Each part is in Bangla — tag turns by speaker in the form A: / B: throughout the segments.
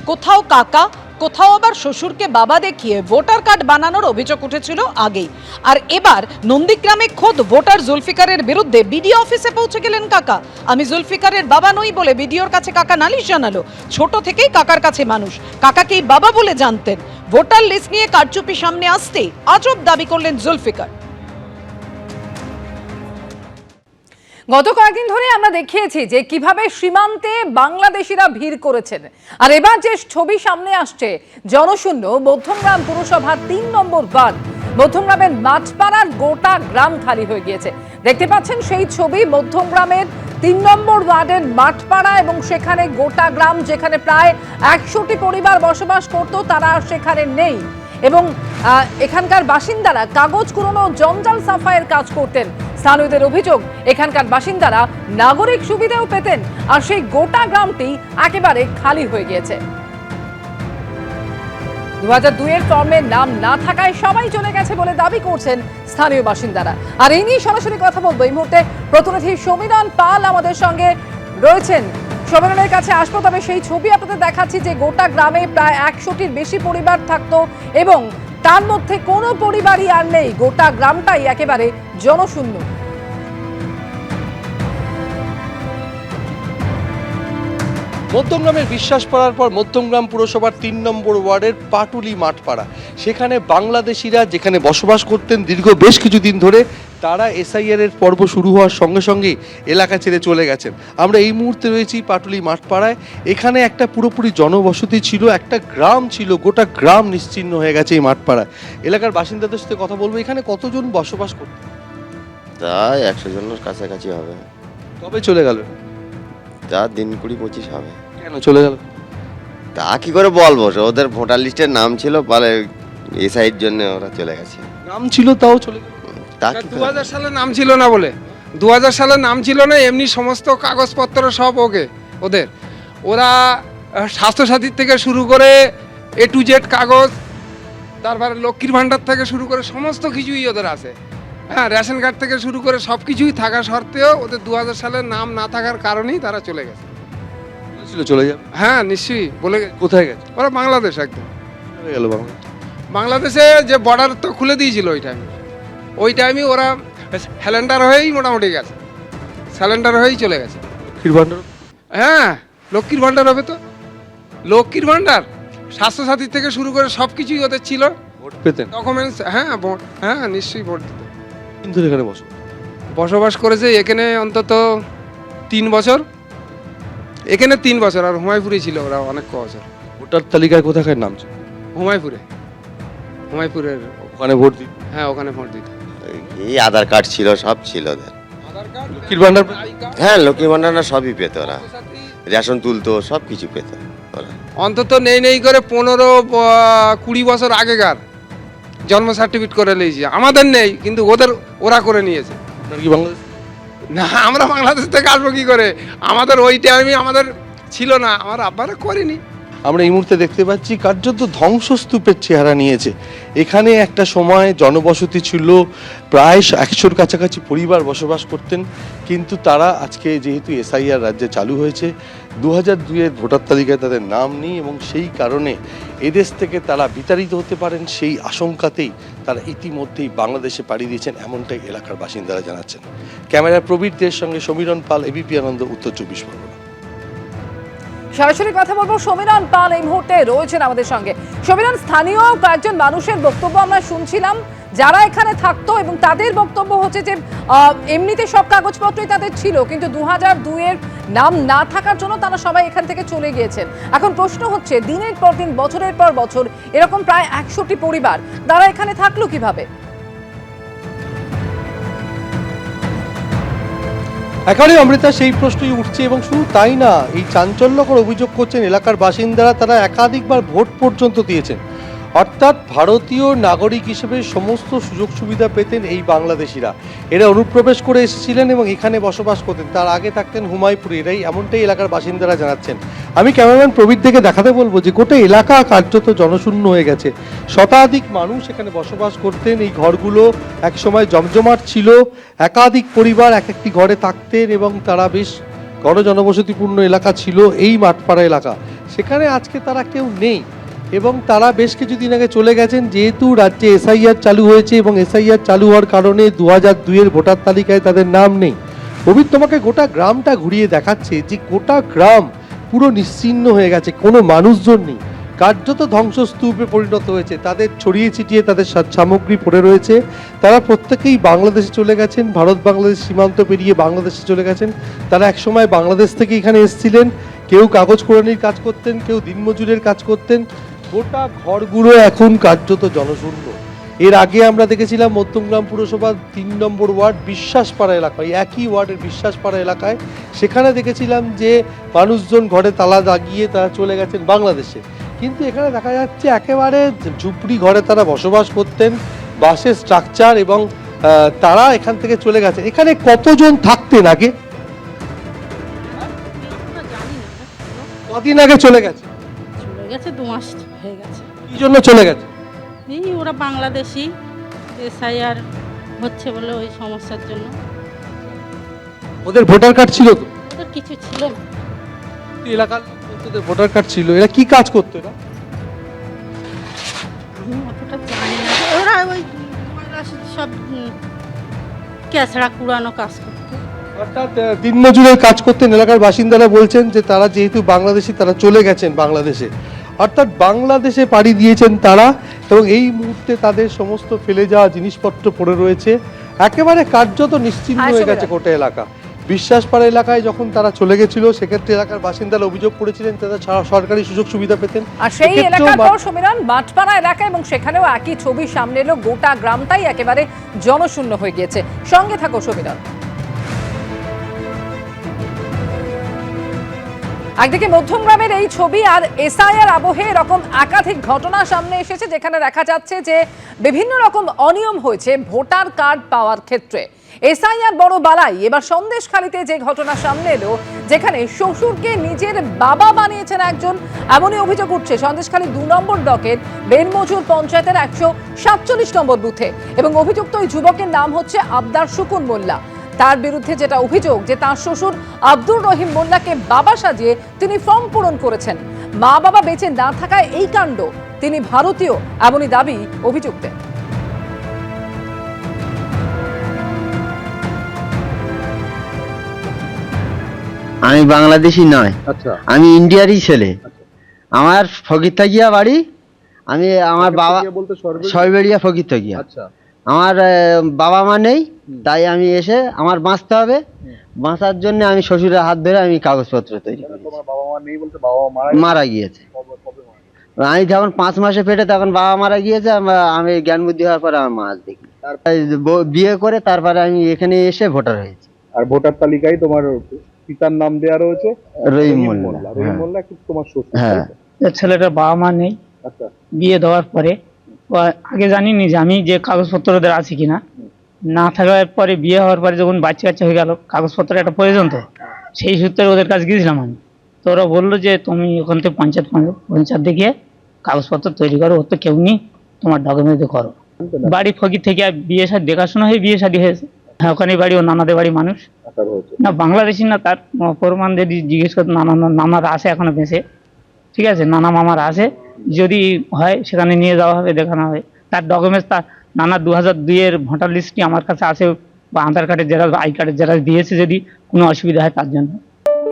A: কোথাও কাকা, কোথাও আবার শ্বশুরকে বাবা দেখিয়ে ভোটার কার্ড বানানোর অভিযোগ উঠেছিল আগেই। আর এবার নন্দীগ্রামে খোদ ভোটার জুলফিকারের বিরুদ্ধে বিডিও অফিসে পৌঁছে গেলেন কাকা। আমি জুলফিকারের বাবা নই বলে বিডিওর কাছে কাকা নালিশ জানালো। ছোট থেকেই কাকার কাছে মানুষ, কাকাকেই বাবা বলে জানতেন। ভোটার লিস্ট নিয়ে কারচুপি সামনে আসতেই আজব দাবি করলেন জুলফিকার।
B: গত কয়েকদিন ধরে আমরা দেখিয়েছি যে কিভাবে সীমান্তে বাংলাদেশিরা ভিড় করেছেন। আর এবার যে ছবি সামনে আসছে, জনশূন্য মধ্যমগ্রাম পুরসভার ৩ নম্বর ওয়ার্ড। মধ্যমগ্রামের মাঠপাড়ার গোটা গ্রাম খালি হয়ে গিয়েছে। দেখতে পাচ্ছেন সেই ছবি, মধ্যমগ্রামের ৩ নম্বর ওয়ার্ডের মাঠপাড়া, এবং সেখানে গোটা গ্রাম, যেখানে প্রায় ১০০টি পরিবার বসবাস করত, তারা সেখানে নেই। এবং এখানকার বাসিন্দারা কাগজ কুড়োনো, জঞ্জাল সাফাইয়ের কাজ করতেন। স্থানীয়দের অভিযোগ, এখানকার বাসিন্দারা নাগরিক সুবিধাও পেতেন, আর সেই গোটা গ্রামটি একেবারে খালি হয়ে গিয়েছে। ২০০২-এর ফর্মের নাম না থাকায় সবাই চলে গেছে বলে দাবি করছেন স্থানীয় বাসিন্দারা। আর এই নিয়ে সরাসরি কথা বলবো এই মুহূর্তে প্রতিনিধি সমীরণ পাল আমাদের সঙ্গে রয়েছেন। সমীরণের কাছে আসবো, তবে সেই ছবি আপনাদের দেখাচ্ছি যে গোটা গ্রামে প্রায় ১০০টির বেশি পরিবার থাকতো, এবং তার মধ্যে কোনো পরিবারই আর নেই। গোটা গ্রামটাই একেবারে জনশূন্য।
C: মধ্যমগ্রামের বিশ্বাস পাড়ার পর মধ্যমগ্রাম পুরসভার ৩ নম্বর ওয়ার্ডের পাটুলি মাঠপাড়া, সেখানে বাংলাদেশিরা যেখানে বসবাস করতেন দীর্ঘ বেশ কিছুদিন ধরে, তারা এসআইআর এর পর্ব শুরু হওয়ার সঙ্গে সঙ্গেই এলাকা ছেড়ে চলে গেছেন। আমরা এই মুহূর্তে রয়েছি পাটুলি মাঠপাড়ায়। এখানে একটা পুরোপুরি জনবসতি ছিল, একটা গ্রাম ছিল, গোটা গ্রাম নিশ্চিহ্ন হয়ে গেছে এই মাঠপাড়ায়। এলাকার বাসিন্দাদের সাথে কথা বলবো। এখানে কতজন বসবাস করতেন?
D: প্রায় ১০০ জনের কাছাকাছি হবে।
C: কবে চলে গেল?
D: তা দিন ২০-২৫ হবে।
C: কেন চলে গেল?
D: তা কি করে বলবো, ওদের ভোটার লিস্টের নাম ছিল, বলে এসআইয়ের জন্য ওরা চলে গেছে।
C: নাম ছিল তাও চলে গেল?
D: তা কি
E: ২০০০ সালে নাম ছিল না বলে, ২০০০ সালে নাম ছিল না, এমনি সমস্ত কাগজপত্র সব ওদের। ওরা স্বাস্থ্যসাথীর থেকে শুরু করে A to Z কাগজ, তারপরে লক্ষ্মীর ভাণ্ডার থেকে শুরু করে সমস্ত কিছুই ওদের আছে। হ্যাঁ, রেশন কার্ড থেকে শুরু করে সব কিছুই থাকা সত্ত্বেও ওদের ২০০০ সালের নাম না থাকার কারণেই তারা চলে গেছে।
C: চলে যাবে?
E: হ্যাঁ, নিশ্চয়ই বলে গেছে।
C: কোথায় গেছে?
E: ওরা বাংলাদেশ, একদম
C: চলে গেল বাংলা।
E: বাংলাদেশে যে বর্ডার তো খুলে দিয়েছিল ওই টাইমে ওরা স্যালেন্ডার হয়েই মোটামুটি গেছে, স্যালেন্ডার হয়েই চলে গেছে।
C: লক্ষ্মীর ভাণ্ডার?
E: হ্যাঁ, লক্ষ্মীর ভাণ্ডার হবে তো, লক্ষ্মীর ভাণ্ডার, স্বাস্থ্যসাথী থেকে শুরু করে সব কিছুই ওদের ছিল।
C: ভোট পেতেন?
E: ডকুমেন্টস, হ্যাঁ ভোট, হ্যাঁ নিশ্চয়ই ভোট দিত।
C: কিন্তু এখানে
E: বসবাস করেছে এখানে অন্তত ৩ বছর, এখানে 3 বছর, আর হুমায়ুপুরে ছিল ওরা অনেক বছর।
C: ভোটার তালিকায় কোথাকার নাম ছিল?
E: হুমায়ুপুরের
C: ওখানে ভোট দিত?
E: হ্যাঁ, ওখানে ভোট দিত।
D: এই আধার কার্ড ছিল, সব ছিল ওদের।
C: লক্ষ্মীর ভাণ্ডার?
D: হ্যাঁ, লক্ষ্মী ভাণ্ডার সবই পেত ওরা, রেশন তুলতো, সব কিছু পেত ওরা।
E: অন্তত নেই করে 15-20 বছর আগেকার জন্ম সার্টিফিকেট করে নিয়েছে। আমাদের নেই, কিন্তু ওরা করে নিয়েছে।
C: আপনার কি বাংলাদেশ?
E: না, আমরা বাংলাদেশ থেকে আসবো কি করে? আমাদের ওই টাইমে আমাদের ছিল না, আমার আব্বারা করেনি।
C: আমরা এই মুহূর্তে দেখতে পাচ্ছি কার্যত ধ্বংসস্তূপের চেহারা নিয়েছে। এখানে একটা সময় জনবসতি ছিল, প্রায় ১০০-র কাছাকাছি পরিবার বসবাস করতেন, কিন্তু তারা আজকে যেহেতু এসআইআর রাজ্যে চালু হয়েছে, ২০০২-এর ভোটার তালিকায় তাদের নাম নেই, এবং সেই কারণে এদেশ থেকে তারা বিতাড়িত হতে পারেন সেই আশঙ্কাতেই তারা ইতিমধ্যেই বাংলাদেশে পাড়ি দিয়েছেন, এমনটাই এলাকার বাসিন্দারা জানাচ্ছেন। ক্যামেরায় প্রবীরদের সঙ্গে সমীরণ পাল, এবিপি আনন্দ, উত্তর ২৪ পরগনা।
B: সরাসরি কথা বলবো, সমীরণ পাল এই মুহূর্তে রয়েছেন আমাদের সঙ্গে। সমীরণ, স্থানীয় কয়েকজন মানুষের বক্তব্য আমরা শুনছিলাম যারা এখানে থাকতো, এবং তাদের বক্তব্য হচ্ছে যে এমনিতে সব কাগজপত্রই তাদের ছিল, কিন্তু ২০০২-এর নাম না থাকার জন্য তারা সবাই এখান থেকে চলে গিয়েছেন। এখন প্রশ্ন হচ্ছে, দিনের পর দিন, বছরের পর বছর এরকম প্রায় ১০০টি পরিবার, তারা এখানে থাকলো কিভাবে?
C: এখানে অমৃতা সেই প্রশ্নই উঠছে, এবং শুধু তাই না, এই চাঞ্চল্যকর অভিযোগ করছেন এলাকার বাসিন্দারা, তারা একাধিকবার ভোট পর্যন্ত দিয়েছেন। অর্থাৎ ভারতীয় নাগরিক হিসেবে সমস্ত সুযোগ সুবিধা পেতেন এই বাংলাদেশিরা। এরা অনুপ্রবেশ করে এসেছিলেন এবং এখানে বসবাস করতেন। তার আগে থাকতেন হুমায়ুপুরে। এরাই এমনটাই এলাকার বাসিন্দারা জানাচ্ছেন। আমি ক্যামেরাম্যান প্রবীর থেকে দেখাতে বলবো যে গোটা এলাকা কার্যত জনশূন্য হয়ে গেছে। শতাধিক মানুষ এখানে বসবাস করতেন। এই ঘরগুলো একসময় জমজমাট ছিল, একাধিক পরিবার এক একটি ঘরে থাকতেন, এবং তারা বেশ গণজনবসতিপূর্ণ এলাকা ছিল এই মাঠপাড়া এলাকা। সেখানে আজকে তারা কেউ নেই এবং তারা বেশ কিছুদিন আগে চলে গেছেন। যেহেতু রাজ্যে এসআইআর চালু হয়েছে এবং এসআইআর চালু হওয়ার কারণে 2002-এর ভোটার তালিকায় তাদের নাম নেই। অভিত তোমাকে গোটা গ্রামটা ঘুরিয়ে দেখাচ্ছে যে গোটা গ্রাম পুরো নিশ্চিহ্ন হয়ে গেছে, কোনো মানুষজন নেই, কার্যত ধ্বংসস্তূপে পরিণত হয়েছে। তাদের ছড়িয়ে ছিটিয়ে তাদের সামগ্রী পড়ে রয়েছে। তারা প্রত্যেকেই বাংলাদেশে চলে গেছেন, ভারত বাংলাদেশ সীমান্ত পেরিয়ে বাংলাদেশে চলে গেছেন। তারা একসময় বাংলাদেশ থেকে এখানে এসেছিলেন, কেউ কাগজ কোড়ানির কাজ করতেন, কেউ দিনমজুরের কাজ করতেন। গোটা ঘরগুলো এখন কার্যত জনশূন্য। এর আগে আমরা দেখেছিলাম মধ্যমগ্রাম পুরসভার 3 নম্বর ওয়ার্ড বিশ্বাসপাড়া এলাকায়, একই ওয়ার্ডের বিশ্বাসপাড়া এলাকায়, সেখানে দেখেছিলাম যে মানুষজন ঘরে তালা লাগিয়ে তারা চলে গেছেন বাংলাদেশে। কিন্তু এখানে দেখা যাচ্ছে একেবারে ঝুপড়ি ঘরে তারা বসবাস করতেন, বাসের স্ট্রাকচার, এবং তারা এখান থেকে চলে গেছেন। এখানে কতজন থাকতেন আগে? কদিন আগে চলে গেছে?
F: চলে গেছে 2 মাস হয়ে গেছে।
C: কি জন্য চলে গেছে?
F: এই ওরা বাংলাদেশি, এসআইআর হচ্ছে বলে ওই সমস্যার জন্য।
C: ওদের ভোটার কার্ড ছিল তো?
F: ওদের কিছু ছিল না।
C: এলাকার লোকদের ভোটার কার্ড ছিল। এরা কি কাজ করতো? এরা
F: আমি অতটা জানি না। ওরা ওই সব ক্যাচড়া কুড়ানো কাজ করতো।
C: অর্থাৎ দিনমজুরের কাজ করতেন। এলাকার বাসিন্দারা বলছেন যে তারা যেহেতু বাংলাদেশি, তারা চলে গেছেন বাংলাদেশে, অর্থাৎ বাংলাদেশে পাড়ি দিয়েছেন তারা, এবং এই মুহূর্তে তাদের সমস্ত ফেলে যাওয়া জিনিসপত্র পড়ে রয়েছে। একেবারে কার্যত নিশ্চিহ্ন হয়ে গেছে গোটা এলাকা। বিশ্বাসপাড়া এলাকায় যখন তারা চলে গেছিল, সেক্ষেত্রে এলাকার বাসিন্দারা অভিযোগ করেছিলেন তারা সরকারি সুযোগ সুবিধা পেতেন।
B: আর সেই এলাকার পর সমীরণ বাটপাড়া এলাকা, এবং সেখানেও একই ছবি সামনে এলো, গোটা গ্রামটাই একেবারে জনশূন্য হয়ে গিয়েছে। সঙ্গে থাকো সমীরণ। একদিকে মধ্যমগ্রামের এই ছবি, আর এসআইআর আবহে এরকম একাধিক ঘটনা সামনে এসেছে যেখানে দেখা যাচ্ছে যে বিভিন্ন রকম অনিয়ম হয়েছে ভোটার কার্ড পাওয়ার ক্ষেত্রে। এসআইআর বড় বালাই। এবার সন্দেশখালীতে যে ঘটনা সামনে এলো, যেখানে শ্বশুরকে নিজের বাবা বানিয়েছেন একজন, এমনই অভিযোগ উঠছে সন্দেশখালী 2 নম্বর ব্লকের বেনমজুর পঞ্চায়েতের 147 নম্বর বুথে, এবং অভিযুক্ত ওই যুবকের নাম হচ্ছে আবদার শুকুন মোল্লা। তার বিরুদ্ধে যেটা অভিযোগ যে তার শ্বশুর আব্দুর রহিম মোল্লাকে বাবা সাজিয়ে তিনি ফর্ম পূরণ করেছেন। মা বাবা বেঁচে না থাকায় এই কাণ্ড। তিনি ভারতীয়, এমনই দাবি অভিযুক্তের।
G: আমি বাংলাদেশি নয়,
C: আচ্ছা,
G: আমি ইন্ডিয়ারই ছেলে। আমার ফকিরথাকিয়া বাড়ি। আমি আমার বাবা
C: বলতে
G: সরবেড়িয়া ফকিরথাকিয়া।
C: আচ্ছা,
G: আমার বাবা মা নেই, তাই আমি এসে আমার বাঁচতে হবে। বাঁচার জন্য আমি শ্বশুরের হাত ধরে আমি কাগজপত্র তৈরি করি।
C: বাবা মা নেই বলতে বাবা
G: মারা গিয়েছে। আমি যখন 5 মাসে পেটে, তখন বাবা মারা গিয়েছে। আমি জ্ঞান বুদ্ধি হওয়ার পরে আমার মা দেখি, বিয়ে করে তারপরে আমি এখানে এসে ভোটার হয়েছি।
H: আর ভোটার তালিকায় তোমার পিতার নাম দেওয়া রয়েছে
G: রহিম মোল্লা।
H: রহিম মোল্লা কি তোমার শ্বশুর?
G: হ্যাঁ,
I: ছেলেটার বাবা মা নেই।
H: আচ্ছা,
I: বিয়ে দেওয়ার পরে ও আগে জানিনি যে আমি যে কাগজপত্র ওদের আছে কিনা। না থাকার পরে বিয়ে হওয়ার পরে যখন বাচ্চা কাচ্চা হয়ে গেল, কাগজপত্র একটা প্রয়োজন, তো সেই সূত্রে ওদের কাছে গিয়েছিলাম আমি। তো ওরা বললো যে তুমি ওখান থেকে পঞ্চায়েত দেখিয়ে কাগজপত্র তৈরি করো, ওর তো কেউ নেই, তোমার ডকুমেন্ট করো। বাড়ি ফকির থেকে বিয়ে শাদী দেখাশোনা হয়ে বিয়ে শাদী হয়েছে। হ্যাঁ, ওখানে বাড়ি, ও নানাদের বাড়ি মানুষ না, বাংলাদেশি না। তার প্রমাণ যদি জিজ্ঞেস করতে, নানারা আসে এখনো বেঁচে, ঠিক আছে, নানা মামারা আসে, যদি হয় সেখানে নিয়ে যাওয়া হবে, দেখানো হবে। তার ডকুমেন্টস, তার নানা 2002-এর ভোটার লিস্টটি আমার কাছে আছে, বা আধার কার্ডের যারা, আই কার্ডের যারা দিয়েছে, যদি কোনো অসুবিধা হয় তার জন্য।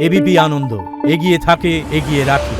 J: এবিপি আনন্দ, এগিয়ে থাকে, এগিয়ে রাখে।